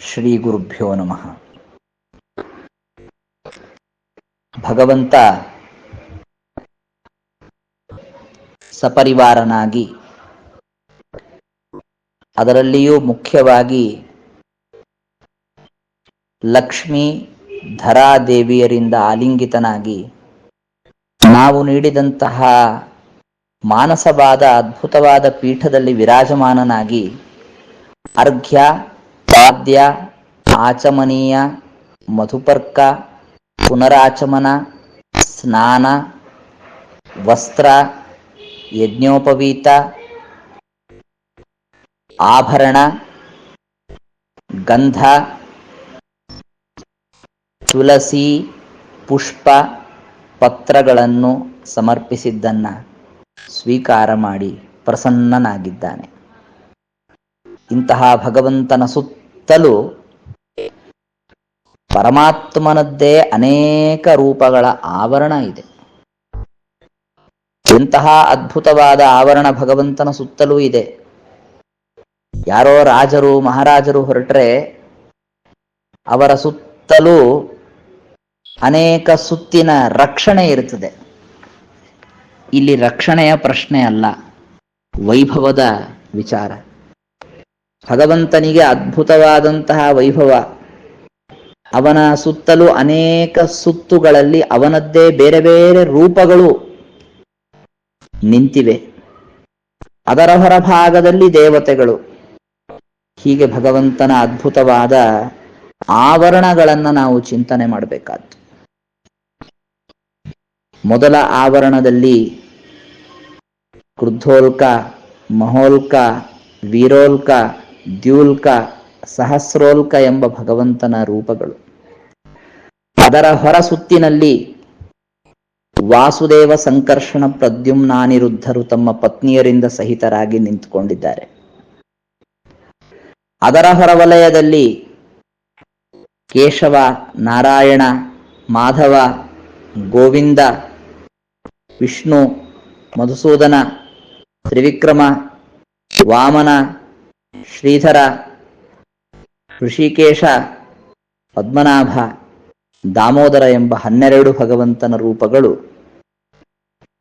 ಶ್ರೀ ಗುರುಭ್ಯೋ ನಮಃ. ಭಗವಂತ ಸಪರಿವಾರನಾಗಿ, ಅದರಲ್ಲಿಯೂ ಮುಖ್ಯವಾಗಿ ಲಕ್ಷ್ಮೀ ಧರಾದೇವಿಯರಿಂದ ಆಲಿಂಗಿತನಾಗಿ ನಾವು ನೀಡಿದಂತಹ ಮಾನಸವಾದ ಅದ್ಭುತವಾದ ಪೀಠದಲ್ಲಿ ವಿರಾಜಮಾನನಾಗಿ ಅರ್ಘ್ಯ, ಪಾದ್ಯ, ಆಚಮನೀಯ, ಮಧುಪರ್ಕ, ಪುನರಾಚಮನ, ಸ್ನಾನ, ವಸ್ತ್ರ, ಯಜ್ಞೋಪವೀತ, ಆಭರಣ, ಗಂಧ, ತುಳಸಿ, ಪುಷ್ಪ, ಪತ್ರಗಳನ್ನು ಸಮರ್ಪಿಸಿದ್ದನ್ನು ಸ್ವೀಕಾರ ಮಾಡಿ ಪ್ರಸನ್ನನಾಗಿದ್ದಾನೆ. ಇಂತಹ ಭಗವಂತನ ಸುತ್ತಲೂ ಪರಮಾತ್ಮನದ್ದೇ ಅನೇಕ ರೂಪಗಳ ಆವರಣ ಇದೆ. ಇಂತಹ ಅದ್ಭುತವಾದ ಆವರಣ ಭಗವಂತನ ಸುತ್ತಲೂ ಇದೆ. ಯಾರೋ ರಾಜರು ಮಹಾರಾಜರು ಹೊರಟ್ರೆ ಅವರ ಸುತ್ತಲೂ ಅನೇಕ ಸುತ್ತಿನ ರಕ್ಷಣೆ ಇರುತ್ತದೆ. ಇಲ್ಲಿ ರಕ್ಷಣೆಯ ಪ್ರಶ್ನೆ ಅಲ್ಲ, ವೈಭವದ ವಿಚಾರ. ಭಗವಂತನಿಗೆ ಅದ್ಭುತವಾದಂತಹ ವೈಭವ. ಅವನ ಸುತ್ತಲೂ ಅನೇಕ ಸುತ್ತುಗಳಲ್ಲಿ ಅವನದ್ದೇ ಬೇರೆ ಬೇರೆ ರೂಪಗಳು ನಿಂತಿವೆ. ಅದರ ಹೊರಭಾಗದಲ್ಲಿ ದೇವತೆಗಳು. ಹೀಗೆ ಭಗವಂತನ ಅದ್ಭುತವಾದ ಆವರಣಗಳನ್ನು ನಾವು ಚಿಂತನೆ ಮಾಡಬೇಕಾದ್ದು. ಮೊದಲ ಆವರಣದಲ್ಲಿ ಕ್ರುದ್ಧೋಲ್ಕ, ಮಹೋಲ್ಕ, ವೀರೋಲ್ಕ, ದ್ಯೂಲ್ಕ, ಸಹಸ್ರೋಲ್ಕ ಎಂಬ ಭಗವಂತನ ರೂಪಗಳು. ಅದರ ಹೊರ ಸುತ್ತಿನಲ್ಲಿ ವಾಸುದೇವ, ಸಂಕರ್ಷಣ, ಪ್ರದ್ಯುಮ್ನಾನಿರುದ್ಧರು ತಮ್ಮ ಪತ್ನಿಯರಿಂದ ಸಹಿತರಾಗಿ ನಿಂತುಕೊಂಡಿದ್ದಾರೆ. ಅದರ ಹೊರವಲಯದಲ್ಲಿ ಕೇಶವ, ನಾರಾಯಣ, ಮಾಧವ, ಗೋವಿಂದ, ವಿಷ್ಣು, ಮಧುಸೂದನ, ತ್ರಿವಿಕ್ರಮ, ವಾಮನ, ಶ್ರೀಧರ, ಋಷಿಕೇಶ, ಪದ್ಮನಾಭ, ದಾಮೋದರ ಎಂಬ 12 ಭಗವಂತನ ರೂಪಗಳು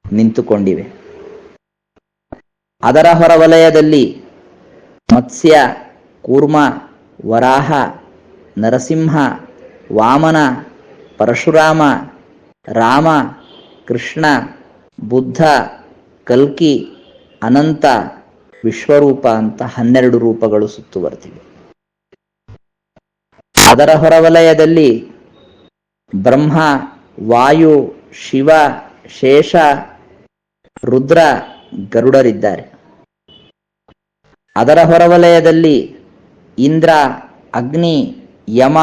ನಿಂತುಕೊಂಡಿವೆ. ಅದರ ಹೊರವಲಯದಲ್ಲಿ ಮತ್ಸ್ಯ, ಕೂರ್ಮ, ವರಾಹ, ನರಸಿಂಹ, ವಾಮನ, ಪರಶುರಾಮ, ರಾಮ, ಕೃಷ್ಣ, ಬುದ್ಧ, ಕಲ್ಕಿ, ಅನಂತ, ವಿಶ್ವರೂಪ ಅಂತ 12 ರೂಪಗಳು ಸುತ್ತುವರೆದಿವೆ. ಅದರ ಹೊರವಲಯದಲ್ಲಿ ಬ್ರಹ್ಮ, ವಾಯು, ಶಿವ, ಶೇಷ, ರುದ್ರ, ಗರುಡರಿದ್ದಾರೆ. ಅದರ ಹೊರವಲಯದಲ್ಲಿ ಇಂದ್ರ, ಅಗ್ನಿ, ಯಮ,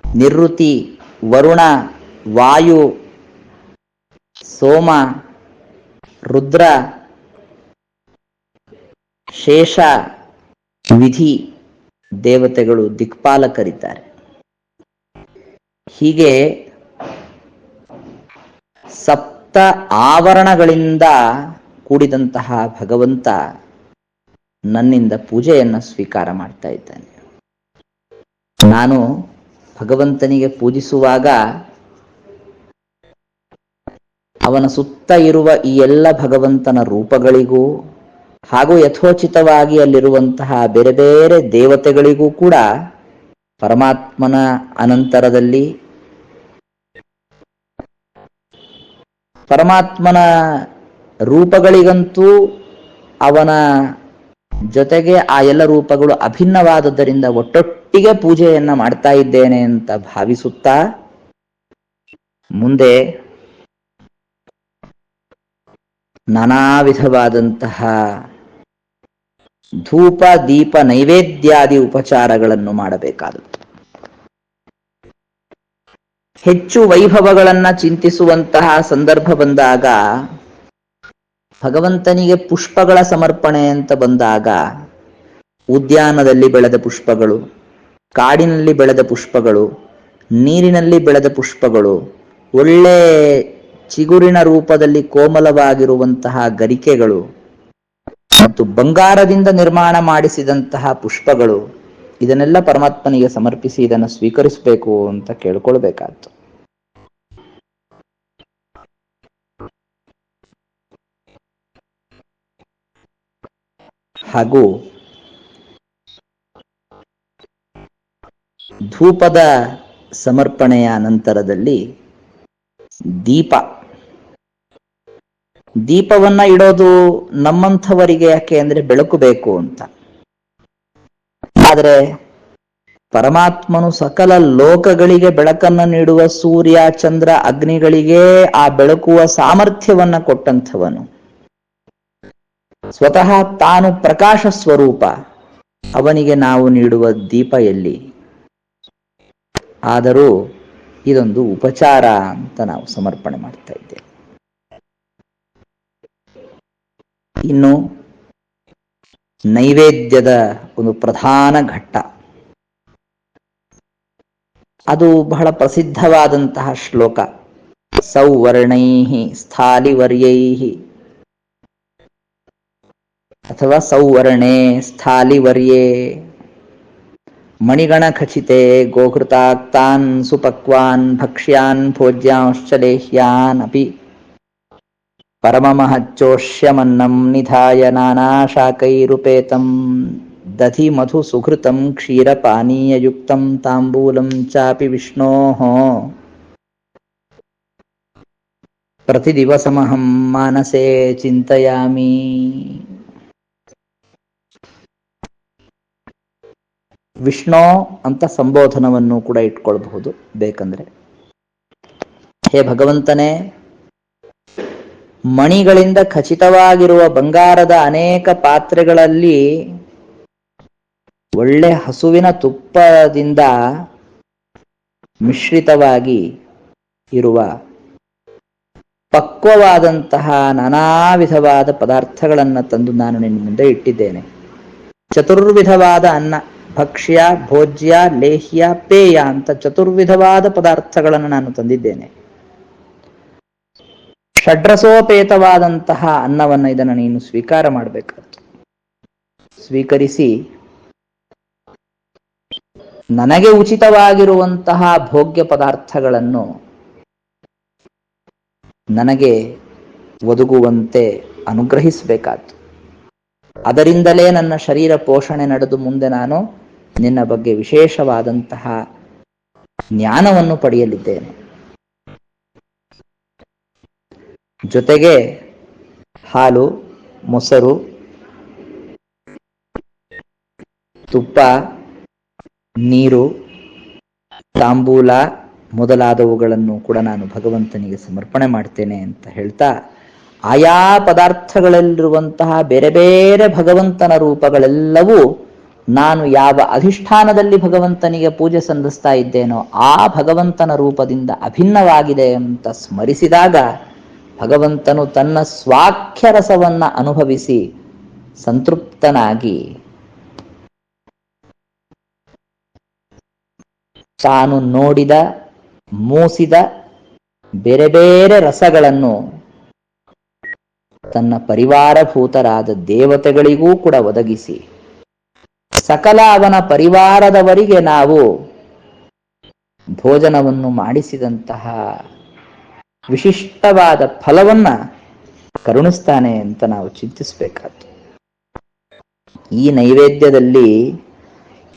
ನಿವೃತ್ತಿ, ವರುಣ, ವಾಯು, ಸೋಮ, ರುದ್ರ, ಶೇಷ, ವಿಧಿ ದೇವತೆಗಳು, ದಿಕ್ಪಾಲಕರಿದ್ದಾರೆ. ಹೀಗೆ ಸಪ್ತ ಆವರಣಗಳಿಂದ ಕೂಡಿದಂತಹ ಭಗವಂತ ನನ್ನಿಂದ ಪೂಜೆಯನ್ನು ಸ್ವೀಕಾರ ಮಾಡ್ತಾ ಇದ್ದಾನೆ. ನಾನು ಭಗವಂತನಿಗೆ ಪೂಜಿಸುವಾಗ ಅವನ ಸುತ್ತ ಇರುವ ಈ ಎಲ್ಲ ಭಗವಂತನ ರೂಪಗಳಿಗೂ ಹಾಗೂ ಯಥೋಚಿತವಾಗಿ ಅಲ್ಲಿರುವಂತಹ ಬೇರೆ ಬೇರೆ ದೇವತೆಗಳಿಗೂ ಕೂಡ ಪರಮಾತ್ಮನ ಅನಂತರದಲ್ಲಿ ಪರಮಾತ್ಮನ ರೂಪಗಳಿಗಂತೂ ಅವನ ಜೊತೆಗೆ ಆ ಎಲ್ಲ ರೂಪಗಳು ಅಭಿನ್ನವಾದದ್ದರಿಂದ ಒಟ್ಟೊಟ್ಟಿಗೆ ಪೂಜೆಯನ್ನ ಮಾಡ್ತಾ ಇದ್ದೇನೆ ಅಂತ ಭಾವಿಸುತ್ತಾ ಮುಂದೆ ನಾನಾ ವಿಧವಾದಂತಹ ಧೂಪ, ದೀಪ, ನೈವೇದ್ಯಾದಿ ಉಪಚಾರಗಳನ್ನು ಮಾಡಬೇಕಾದದ್ದು. ಹೆಚ್ಚು ವೈಭವಗಳನ್ನ ಚಿಂತಿಸುವಂತಹ ಸಂದರ್ಭ ಬಂದಾಗ, ಭಗವಂತನಿಗೆ ಪುಷ್ಪಗಳ ಸಮರ್ಪಣೆ ಅಂತ ಬಂದಾಗ, ಉದ್ಯಾನದಲ್ಲಿ ಬೆಳೆದ ಪುಷ್ಪಗಳು, ಕಾಡಿನಲ್ಲಿ ಬೆಳೆದ ಪುಷ್ಪಗಳು, ನೀರಿನಲ್ಲಿ ಬೆಳೆದ ಪುಷ್ಪಗಳು, ಒಳ್ಳೆ ಚಿಗುರಿನ ರೂಪದಲ್ಲಿ ಕೋಮಲವಾಗಿರುವಂತಹ ಗರಿಕೆಗಳು, ಮತ್ತು ಬಂಗಾರದಿಂದ ನಿರ್ಮಾಣ ಮಾಡಿಸಿದಂತಹ ಪುಷ್ಪಗಳು, ಇದನ್ನೆಲ್ಲ ಪರಮಾತ್ಮನಿಗೆ ಸಮರ್ಪಿಸಿ ಇದನ್ನು ಸ್ವೀಕರಿಸಬೇಕು ಅಂತ ಕೇಳ್ಕೊಳ್ಬೇಕಾಯ್ತು. ಹಾಗೂ ಧೂಪದ ಸಮರ್ಪಣೆಯ ನಂತರದಲ್ಲಿ ದೀಪವನ್ನ ಇಡೋದು ನಮ್ಮಂಥವರಿಗೆ ಯಾಕೆ ಅಂದ್ರೆ ಬೆಳಕು ಬೇಕು ಅಂತ. ಆದರೆ ಪರಮಾತ್ಮನು ಸಕಲ ಲೋಕಗಳಿಗೆ ಬೆಳಕನ್ನು ನೀಡುವ ಸೂರ್ಯ ಚಂದ್ರ ಅಗ್ನಿಗಳಿಗೆ ಆ ಬೆಳಕುವ ಸಾಮರ್ಥ್ಯವನ್ನ ಕೊಟ್ಟಂಥವನು. ಸ್ವತಃ ತಾನು ಪ್ರಕಾಶ ಸ್ವರೂಪ, ಅವನಿಗೆ ನಾವು ನೀಡುವ ದೀಪ ಎಲ್ಲಿ? ಆದರೂ ಇದೊಂದು ಉಪಚಾರ ಅಂತ ನಾವು ಸಮರ್ಪಣೆ ಮಾಡ್ತಾ ಇದ್ದೇವೆ. ಇನ್ನು ನೈವೇದ್ಯದ ಒಂದು ಪ್ರಧಾನ ಘಟ್ಟ, ಅದು ಬಹಳ ಪ್ರಸಿದ್ಧವಾದಂತಹ ಶ್ಲೋಕ. ಸೌವರ್ಣೈಃ ಸ್ಥಾಲಿವರ್ಯೈಃ ಅಥವಾ ಸೌವರ್ಣೇ ಸ್ಥಾಲಿವರ್ಯೇ ಮಣಿಗಣ ಖಚಿತೆ ಗೋಘೃತಾಕ್ತಾನ್ ಸುಪಕ್ವಾನ್ ಭಕ್ಷ್ಯಾನ್ ಭೋಜ್ಯಾಂಶ್ಚ ಲೇಹ್ಯಾನ್ ಅಪಿ ಪರಮಮಹಚ್ಚೋಷ್ಯಮನ್ನಂ ನಿಧಾಯ ನಾನಾ ಶಾಕೈರುಪೇತಂ ದಧಿ ಮಧು ಸುಘೃತಂ ಕ್ಷೀರಪಾನೀಯಯುಕ್ತಂ ತಾಂಬೂಲಂ ಚಾಪಿ ವಿಷ್ಣೋಃ ಪ್ರತಿದಿವಸಮಹಂ ಮಾನಸೇ ಚಿಂತಯಾಮಿ. ವಿಷ್ಣು ಅಂತ ಸಂಬೋಧನವನ್ನು ಕೂಡ ಇಟ್ಕೊಳ್ಬಹುದು ಬೇಕಂದ್ರೆ. ಹೇ ಭಗವಂತನೇ, ಮಣಿಗಳಿಂದ ಖಚಿತವಾಗಿರುವ ಬಂಗಾರದ ಅನೇಕ ಪಾತ್ರೆಗಳಲ್ಲಿ ಒಳ್ಳೆ ಹಸುವಿನ ತುಪ್ಪದಿಂದ ಮಿಶ್ರಿತವಾಗಿ ಇರುವ ಪಕ್ವವಾದಂತಹ ನಾನಾ ವಿಧವಾದ ಪದಾರ್ಥಗಳನ್ನು ತಂದು ನಾನು ನಿನ್ನ ಮುಂದೆ ಇಟ್ಟಿದ್ದೇನೆ. ಚತುರ್ವಿಧವಾದ ಅನ್ನ, ಭಕ್ಷ್ಯ, ಭೋಜ್ಯ, ಲೇಹ್ಯ, ಪೇಯ ಅಂತ ಚತುರ್ವಿಧವಾದ ಪದಾರ್ಥಗಳನ್ನು ನಾನು ತಂದಿದ್ದೇನೆ. ಷಡ್ರಸೋಪೇತವಾದಂತಹ ಅನ್ನವನ್ನು ಇದನ್ನು ನೀನು ಸ್ವೀಕಾರ ಮಾಡಬೇಕಾಯ್ತು. ಸ್ವೀಕರಿಸಿ ನನಗೆ ಉಚಿತವಾಗಿರುವಂತಹ ಭೋಗ್ಯ ಪದಾರ್ಥಗಳನ್ನು ನನಗೆ ಒದಗುವಂತೆ ಅನುಗ್ರಹಿಸಬೇಕಾಯ್ತು. ಅದರಿಂದಲೇ ನನ್ನ ಶರೀರ ಪೋಷಣೆ ನಡೆದು ಮುಂದೆ ನಾನು ನಿನ್ನ ಬಗ್ಗೆ ವಿಶೇಷವಾದಂತಹ ಜ್ಞಾನವನ್ನು ಪಡೆಯಲಿದ್ದೇನೆ. ಜೊತೆಗೆ ಹಾಲು, ಮೊಸರು, ತುಪ್ಪ, ನೀರು, ತಾಂಬೂಲ ಮೊದಲಾದವುಗಳನ್ನು ಕೂಡ ನಾನು ಭಗವಂತನಿಗೆ ಸಮರ್ಪಣೆ ಮಾಡ್ತೇನೆ ಅಂತ ಹೇಳ್ತಾ, ಆಯಾ ಪದಾರ್ಥಗಳಲ್ಲಿರುವಂತಹ ಬೇರೆ ಬೇರೆ ಭಗವಂತನ ರೂಪಗಳೆಲ್ಲವೂ ನಾನು ಯಾವ ಅಧಿಷ್ಠಾನದಲ್ಲಿ ಭಗವಂತನಿಗೆ ಪೂಜೆ ಸಲ್ಲಿಸ್ತಾ ಇದ್ದೇನೋ ಆ ಭಗವಂತನ ರೂಪದಿಂದ ಅಭಿನ್ನವಾಗಿದೆ ಅಂತ ಸ್ಮರಿಸಿದಾಗ ಭಗವಂತನು ತನ್ನ ಸ್ವಾಖ್ಯರಸವನ್ನ ಅನುಭವಿಸಿ ಸಂತೃಪ್ತನಾಗಿ ತಾನು ನೋಡಿದ ಮೂಸಿದ ಬೇರೆ ಬೇರೆ ರಸಗಳನ್ನು ತನ್ನ ಪರಿವಾರಭೂತರಾದ ದೇವತೆಗಳಿಗೂ ಕೂಡ ಒದಗಿಸಿ ಸಕಲ ಅವನ ಪರಿವಾರದವರಿಗೆ ನಾವು ಭೋಜನವನ್ನು ಮಾಡಿಸಿದಂತಹ ವಿಶಿಷ್ಟವಾದ ಫಲವನ್ನ ಕರುಣಿಸ್ತಾನೆ ಅಂತ ನಾವು ಚಿಂತಿಸಬೇಕಾದ್ದು. ಈ ನೈವೇದ್ಯದಲ್ಲಿ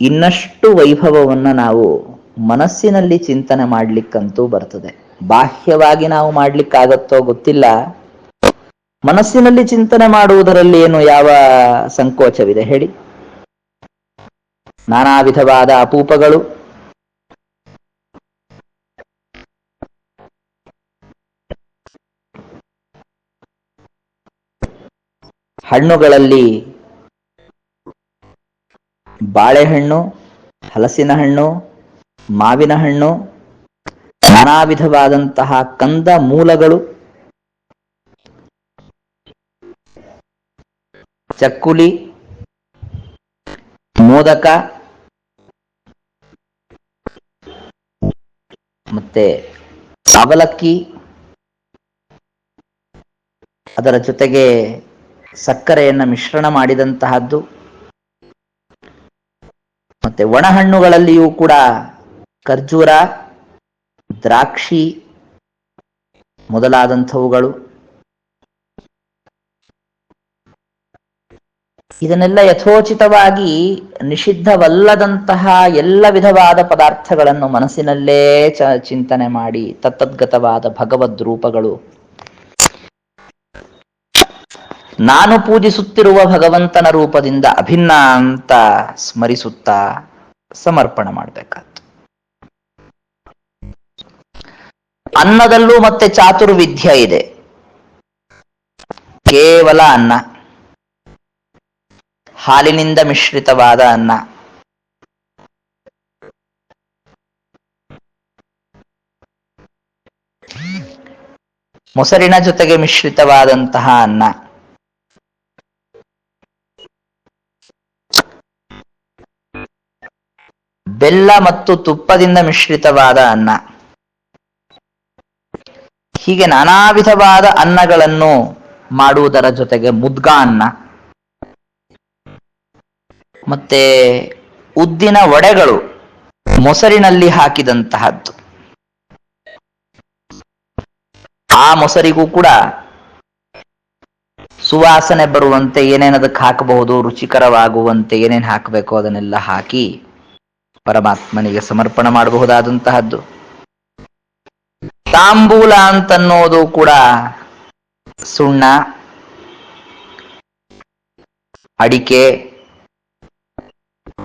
ಇನ್ನಷ್ಟು ವೈಭವವನ್ನ ನಾವು ಮನಸ್ಸಿನಲ್ಲಿ ಚಿಂತನೆ ಮಾಡ್ಲಿಕ್ಕಂತೂ ಬರ್ತದೆ. ಬಾಹ್ಯವಾಗಿ ನಾವು ಮಾಡ್ಲಿಕ್ಕಾಗತ್ತೋ ಗೊತ್ತಿಲ್ಲ. ಮನಸ್ಸಿನಲ್ಲಿ ಚಿಂತನೆ ಮಾಡುವುದರಲ್ಲಿ ಏನು ಯಾವ ಸಂಕೋಚವಿದೆ ಹೇಳಿ? ನಾನಾ ವಿಧವಾದ ಅಪೂಪಗಳು, ಹಣ್ಣುಗಳಲ್ಲಿ ಬಾಳೆಹಣ್ಣು, ಹಲಸಿನ ಹಣ್ಣು, ಮಾವಿನ ಹಣ್ಣು, ನಾನಾ ವಿಧವಾದಂತಹ ಕಂದ ಮೂಲಗಳು, ಚಕ್ಕುಲಿ, ಮೋದಕ, ಮತ್ತೆ ಅವಲಕ್ಕಿ, ಅದರ ಜೊತೆಗೆ ಸಕ್ಕರೆಯನ್ನು ಮಿಶ್ರಣ ಮಾಡಿದಂತಹದ್ದು. ಮತ್ತೆ ಒಣಹಣ್ಣುಗಳಲ್ಲಿಯೂ ಕೂಡ ಖರ್ಜೂರ, ದ್ರಾಕ್ಷಿ ಮೊದಲಾದಂಥವುಗಳು. ಇದನ್ನೆಲ್ಲ ಯಥೋಚಿತವಾಗಿ ನಿಷಿದ್ಧವಲ್ಲದಂತಹ ಎಲ್ಲ ವಿಧವಾದ ಪದಾರ್ಥಗಳನ್ನು ಮನಸ್ಸಿನಲ್ಲೇ ಚಿಂತನೆ ಮಾಡಿ ತತ್ತದ್ಗತವಾದ ಭಗವದ್ ರೂಪಗಳು, ನಾನು ಪೂಜಿಸುತ್ತಿರುವ ಭಗವಂತನ ರೂಪದಿಂದ ಅಭಿನ್ನ ಅಂತ ಸ್ಮರಿಸುತ್ತಾ ಸಮರ್ಪಣೆ ಮಾಡಬೇಕಾದ್ದು. ಅನ್ನದಲ್ಲೂ ಮತ್ತೆ ಚಾತುರ್ವಿಧ್ಯ ಇದೆ. ಕೇವಲ ಅನ್ನ, ಹಾಲಿನಿಂದ ಮಿಶ್ರಿತವಾದ ಅನ್ನ, ಮೊಸರಿನ ಜೊತೆಗೆ ಮಿಶ್ರಿತವಾದಂತಹ ಅನ್ನ, ಬೆಲ್ಲ ಮತ್ತು ತುಪ್ಪದಿಂದ ಮಿಶ್ರಿತವಾದ ಅನ್ನ, ಹೀಗೆ ನಾನಾ ವಿಧವಾದ ಅನ್ನಗಳನ್ನು ಮಾಡುವುದರ ಜೊತೆಗೆ ಮುದ್ಗಾ ಅನ್ನ, ಮತ್ತೆ ಉದ್ದಿನ ವಡೆಗಳು ಮೊಸರಿನಲ್ಲಿ ಹಾಕಿದಂತಹದ್ದು. ಆ ಮೊಸರಿಗೂ ಕೂಡ ಸುವಾಸನೆ ಬರುವಂತೆ ಏನೇನದಕ್ಕೆ ಹಾಕಬಹುದು, ರುಚಿಕರವಾಗುವಂತೆ ಏನೇನು ಹಾಕಬೇಕು ಅದನ್ನೆಲ್ಲ ಹಾಕಿ ಪರಮಾತ್ಮನಿಗೆ ಸಮರ್ಪಣೆ ಮಾಡಬಹುದಾದಂತಹದ್ದು. ತಾಂಬೂಲ ಅಂತನ್ನೋದು ಕೂಡ ಸುಣ್ಣ, ಅಡಿಕೆ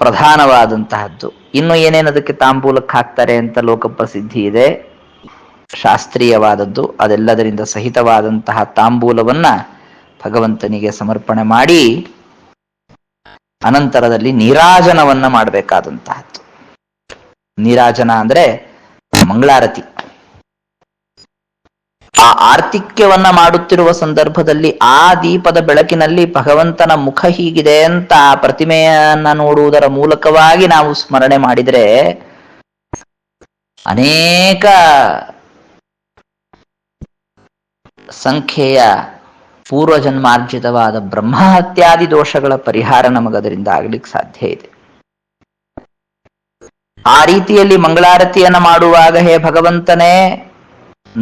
ಪ್ರಧಾನವಾದಂತಹದ್ದು. ಇನ್ನು ಏನೇನದಕ್ಕೆ ತಾಂಬೂಲಕ್ಕೆ ಹಾಕ್ತಾರೆ ಅಂತ ಲೋಕಪ್ರಸಿದ್ಧಿ ಇದೆ, ಶಾಸ್ತ್ರೀಯವಾದದ್ದು. ಅದೆಲ್ಲದರಿಂದ ಸಹಿತವಾದಂತಹ ತಾಂಬೂಲವನ್ನ ಭಗವಂತನಿಗೆ ಸಮರ್ಪಣೆ ಮಾಡಿ ಅನಂತರದಲ್ಲಿ ನೀರಾಜನವನ್ನ ಮಾಡಬೇಕಾದಂತಹದ್ದು. ನೀರಾಜನ ಅಂದ್ರೆ ಮಂಗಳಾರತಿ. ಆ ಆರ್ತಿಕ್ಯವನ್ನ ಮಾಡುತ್ತಿರುವ ಸಂದರ್ಭದಲ್ಲಿ ಆ ದೀಪದ ಬೆಳಕಿನಲ್ಲಿ ಭಗವಂತನ ಮುಖ ಹೀಗಿದೆ ಅಂತ ಆ ಪ್ರತಿಮೆಯನ್ನ ನೋಡುವುದರ ಮೂಲಕವಾಗಿ ನಾವು ಸ್ಮರಣೆ ಮಾಡಿದರೆ ಅನೇಕ ಸಂಖ್ಯೆಯ ಪೂರ್ವಜನ್ಮಾರ್ಜಿತವಾದ ಬ್ರಹ್ಮಹತ್ಯಾದಿ ದೋಷಗಳ ಪರಿಹಾರ ನಮಗದರಿಂದ ಆಗ್ಲಿಕ್ಕೆ ಸಾಧ್ಯ ಇದೆ. ಆ ರೀತಿಯಲ್ಲಿ ಮಂಗಳಾರತಿಯನ್ನ ಮಾಡುವಾಗ, ಹೇ ಭಗವಂತನೇ,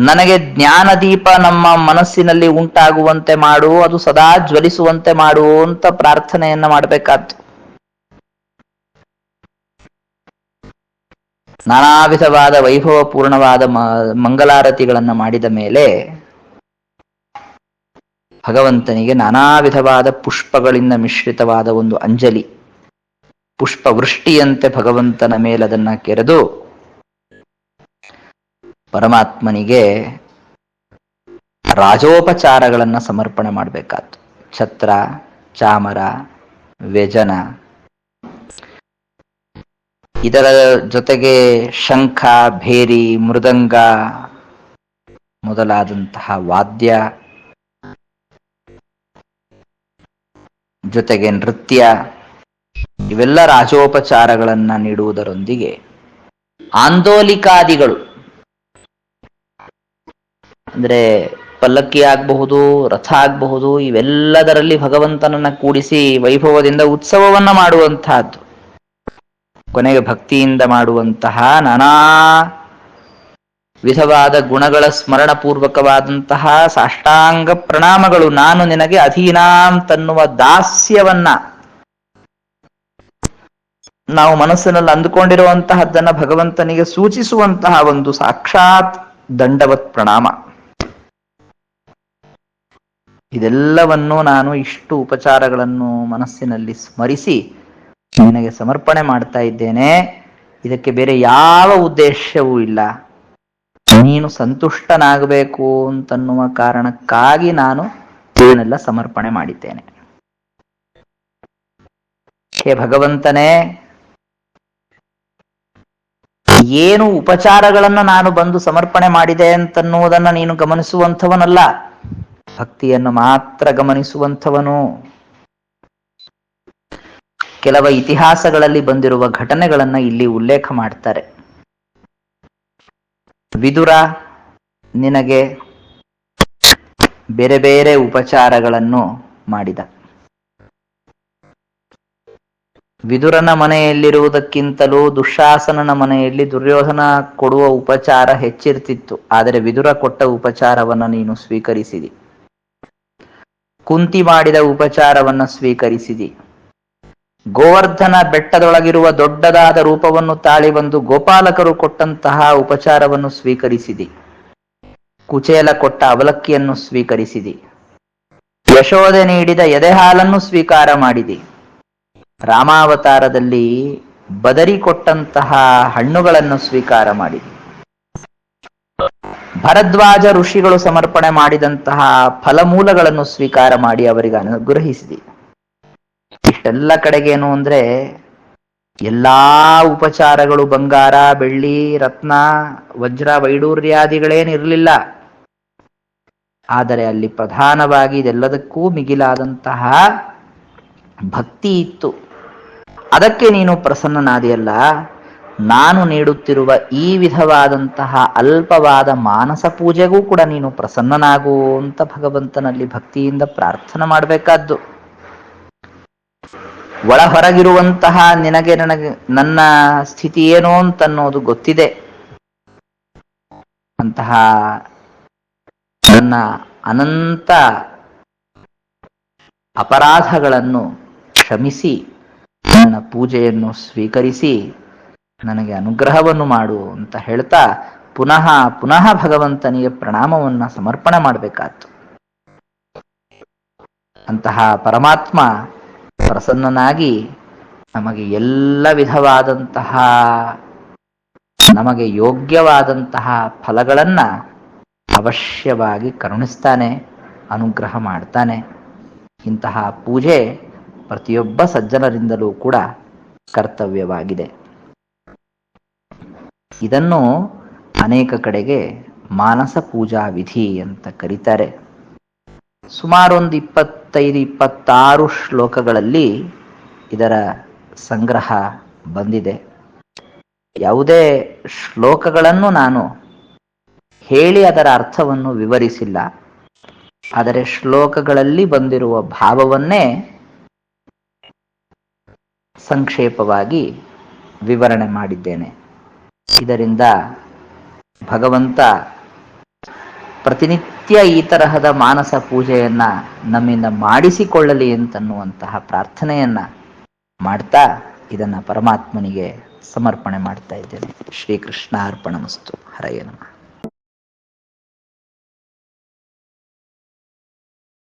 ನನಗೆ ಜ್ಞಾನ ದೀಪ ನಮ್ಮ ಮನಸ್ಸಿನಲ್ಲಿ ಉಂಟಾಗುವಂತೆ ಮಾಡು, ಅದು ಸದಾ ಜ್ವಲಿಸುವಂತೆ ಮಾಡು ಅಂತ ಪ್ರಾರ್ಥನೆಯನ್ನ ಮಾಡಬೇಕಾದ್ದು. ನಾನಾ ವಿಧವಾದ ವೈಭವ ಪೂರ್ಣವಾದ ಮಂಗಲಾರತಿಗಳನ್ನ ಮಾಡಿದ ಮೇಲೆ ಭಗವಂತನಿಗೆ ನಾನಾ ವಿಧವಾದ ಪುಷ್ಪಗಳಿಂದ ಮಿಶ್ರಿತವಾದ ಒಂದು ಅಂಜಲಿ, ಪುಷ್ಪ ವೃಷ್ಟಿಯಂತೆ ಭಗವಂತನ ಮೇಲದನ್ನ ಕೆರೆದು ಪರಮಾತ್ಮನಿಗೆ ರಾಜೋಪಚಾರಗಳನ್ನ ಸಮರ್ಪಣೆ ಮಾಡಬೇಕಾದ್ದು. ಛತ್ರ, ಚಾಮರ, ವ್ಯಜನ, ಇದರ ಜೊತೆಗೆ ಶಂಖ, ಭೇರಿ, ಮೃದಂಗ ಮೊದಲಾದಂತಹ ವಾದ್ಯ, ಜೊತೆಗೆ ನೃತ್ಯ, ಇವೆಲ್ಲ ರಾಜೋಪಚಾರಗಳನ್ನ ನೀಡುವುದರೊಂದಿಗೆ ಆಂದೋಲಿಕಾದಿಗಳು ಅಂದ್ರೆ ಪಲ್ಲಕ್ಕಿ ಆಗಬಹುದು, ರಥ ಆಗಬಹುದು, ಇವೆಲ್ಲದರಲ್ಲಿ ಭಗವಂತನನ್ನ ಕೂಡಿಸಿ ವೈಭವದಿಂದ ಉತ್ಸವವನ್ನ ಮಾಡುವಂತಹದ್ದು. ಕೊನೆಗೆ ಭಕ್ತಿಯಿಂದ ಮಾಡುವಂತಹ ನಾನಾ ವಿಧವಾದ ಗುಣಗಳ ಸ್ಮರಣ ಪೂರ್ವಕವಾದಂತಹ ಸಾಷ್ಟಾಂಗ ಪ್ರಣಾಮಗಳು, ನಾನು ನಿನಗೆ ಅಧೀನಾಂ ತನ್ನುವ ದಾಸ್ಯವನ್ನ ನಾವು ಮನಸ್ಸಿನಲ್ಲಿ ಅಂದುಕೊಂಡಿರುವಂತಹದ್ದನ್ನ ಭಗವಂತನಿಗೆ ಸೂಚಿಸುವಂತಹ ಒಂದು ಸಾಕ್ಷಾತ್ ದಂಡವತ್ ಪ್ರಣಾಮ. ಇದೆಲ್ಲವನ್ನು ನಾನು ಇಷ್ಟು ಉಪಚಾರಗಳನ್ನು ಮನಸ್ಸಿನಲ್ಲಿ ಸ್ಮರಿಸಿ ನಿನಗೆ ಸಮರ್ಪಣೆ ಮಾಡ್ತಾ ಇದ್ದೇನೆ. ಇದಕ್ಕೆ ಬೇರೆ ಯಾವ ಉದ್ದೇಶವೂ ಇಲ್ಲ, ನೀನು ಸಂತುಷ್ಟನಾಗಬೇಕು ಅಂತನ್ನುವ ಕಾರಣಕ್ಕಾಗಿ ನಾನು ಇದನ್ನೆಲ್ಲ ಸಮರ್ಪಣೆ ಮಾಡಿದ್ದೇನೆ. ಹೇ ಭಗವಂತನೇ, ಏನು ಉಪಚಾರಗಳನ್ನ ನಾನು ಬಂದು ಸಮರ್ಪಣೆ ಮಾಡಿದೆ ಅಂತನ್ನುವುದನ್ನ ನೀನು ಗಮನಿಸುವಂಥವನಲ್ಲ, ಭಕ್ತಿಯನ್ನು ಮಾತ್ರ ಗಮನಿಸುವಂಥವನು. ಕೆಲವು ಇತಿಹಾಸಗಳಲ್ಲಿ ಬಂದಿರುವ ಘಟನೆಗಳನ್ನ ಇಲ್ಲಿ ಉಲ್ಲೇಖ ಮಾಡ್ತಾರೆ. ವಿದುರ ನಿನಗೆ ಬೇರೆ ಬೇರೆ ಉಪಚಾರಗಳನ್ನು ಮಾಡಿದ. ವಿದುರನ ಮನೆಯಲ್ಲಿರುವುದಕ್ಕಿಂತಲೂ ದುಶ್ಯಾಸನನ ಮನೆಯಲ್ಲಿ ದುರ್ಯೋಧನ ಕೊಡುವ ಉಪಚಾರ ಹೆಚ್ಚಿರ್ತಿತ್ತು. ಆದರೆ ವಿದುರ ಕೊಟ್ಟ ಉಪಚಾರವನ್ನು ನೀನು ಸ್ವೀಕರಿಸಿದಿ. ಕುಂತಿ ಮಾಡಿದ ಉಪಚಾರವನ್ನು ಸ್ವೀಕರಿಸಿದಿ. ಗೋವರ್ಧನ ಬೆಟ್ಟದೊಳಗಿರುವ ದೊಡ್ಡದಾದ ರೂಪವನ್ನು ತಾಳಿ ಬಂದು ಗೋಪಾಲಕರು ಕೊಟ್ಟಂತಹ ಉಪಚಾರವನ್ನು ಸ್ವೀಕರಿಸಿದಿ. ಕುಚೇಲ ಕೊಟ್ಟ ಅವಲಕ್ಕಿಯನ್ನು ಸ್ವೀಕರಿಸಿದಿ. ಯಶೋದೆ ನೀಡಿದ ಎದೆಹಾಲನ್ನು ಸ್ವೀಕಾರ ಮಾಡಿದಿ. ರಾಮಾವತಾರದಲ್ಲಿ ಬದರಿ ಕೊಟ್ಟಂತಹ ಹಣ್ಣುಗಳನ್ನು ಸ್ವೀಕಾರ ಮಾಡಿದಿ. ಭರದ್ವಾಜ ಋಷಿಗಳು ಸಮರ್ಪಣೆ ಮಾಡಿದಂತಹ ಫಲಮೂಲಗಳನ್ನು ಸ್ವೀಕಾರ ಮಾಡಿ ಅವರಿಗೆ ಅನುಗ್ರಹಿಸಿದಿ. ಇಷ್ಟೆಲ್ಲ ಕಡೆಗೇನು ಅಂದ್ರೆ ಎಲ್ಲಾ ಉಪಚಾರಗಳು ಬಂಗಾರ, ಬೆಳ್ಳಿ, ರತ್ನ, ವಜ್ರ, ವೈಡೂರ್ಯಾದಿಗಳೇನಿರಲಿಲ್ಲ. ಆದರೆ ಅಲ್ಲಿ ಪ್ರಧಾನವಾಗಿ ಇದೆಲ್ಲದಕ್ಕೂ ಮಿಗಿಲಾದಂತಹ ಭಕ್ತಿ ಇತ್ತು. ಅದಕ್ಕೆ ನೀನು ಪ್ರಸನ್ನನಾದಿಯಲ್ಲ. ನಾನು ನೀಡುತ್ತಿರುವ ಈ ವಿಧವಾದಂತಹ ಅಲ್ಪವಾದ ಮಾನಸ ಪೂಜೆಗೂ ಕೂಡ ನೀನು ಪ್ರಸನ್ನನಾಗು ಅಂತ ಭಗವಂತನಲ್ಲಿ ಭಕ್ತಿಯಿಂದ ಪ್ರಾರ್ಥನೆ ಮಾಡಬೇಕಾದ್ದು. ಒಳ ಹೊರಗಿರುವಂತಹ ನನಗೆ ನನ್ನ ಸ್ಥಿತಿ ಏನೋ ಅಂತನ್ನೋದು ಗೊತ್ತಿದೆ. ಅಂತಹ ನನ್ನ ಅನಂತ ಅಪರಾಧಗಳನ್ನು ಕ್ಷಮಿಸಿ ನನ್ನ ಪೂಜೆಯನ್ನು ಸ್ವೀಕರಿಸಿ ನನಗೆ ಅನುಗ್ರಹವನ್ನು ಮಾಡು ಅಂತ ಹೇಳ್ತಾ ಪುನಃ ಪುನಃ ಭಗವಂತನಿಗೆ ಪ್ರಣಾಮವನ್ನ ಸಮರ್ಪಣೆ ಮಾಡಬೇಕಾತ್ತು. ಅಂತಹ ಪರಮಾತ್ಮ ಪ್ರಸನ್ನನಾಗಿ ನಮಗೆ ಎಲ್ಲ ವಿಧವಾದಂತಹ ನಮಗೆ ಯೋಗ್ಯವಾದಂತಹ ಫಲಗಳನ್ನ ಅವಶ್ಯವಾಗಿ ಕರುಣಿಸ್ತಾನೆ, ಅನುಗ್ರಹ ಮಾಡ್ತಾನೆ. ಇಂತಹ ಪೂಜೆ ಪ್ರತಿಯೊಬ್ಬ ಸಜ್ಜನರಿಂದಲೂ ಕೂಡ ಕರ್ತವ್ಯವಾಗಿದೆ. ಇದನ್ನು ಅನೇಕ ಕಡೆಗೆ ಮಾನಸ ಪೂಜಾ ವಿಧಿ ಅಂತ ಕರೀತಾರೆ. ಸುಮಾರು ಒಂದು 25-26 ಶ್ಲೋಕಗಳಲ್ಲಿ ಇದರ ಸಂಗ್ರಹ ಬಂದಿದೆ. ಯಾವುದೇ ಶ್ಲೋಕಗಳನ್ನು ನಾನು ಹೇಳಿ ಅದರ ಅರ್ಥವನ್ನು ವಿವರಿಸಿಲ್ಲ. ಆದರೆ ಶ್ಲೋಕಗಳಲ್ಲಿ ಬಂದಿರುವ ಭಾವವನ್ನೇ ಸಂಕ್ಷೇಪವಾಗಿ ವಿವರಣೆ ಮಾಡಿದ್ದೇನೆ. ಇದರಿಂದ ಭಗವಂತ ಪ್ರತಿನಿತ್ಯ ಈ ತರಹದ ಮಾನಸ ಪೂಜೆಯನ್ನ ನಮ್ಮಿಂದ ಮಾಡಿಸಿಕೊಳ್ಳಲಿ ಅಂತನ್ನುವಂತಹ ಪ್ರಾರ್ಥನೆಯನ್ನ ಮಾಡ್ತಾ ಇದನ್ನ ಪರಮಾತ್ಮನಿಗೆ ಸಮರ್ಪಣೆ ಮಾಡ್ತಾ ಇದ್ದೇನೆ. ಶ್ರೀಕೃಷ್ಣಾರ್ಪಣಮಸ್ತು. ಹರಯೇ ನಮಃ.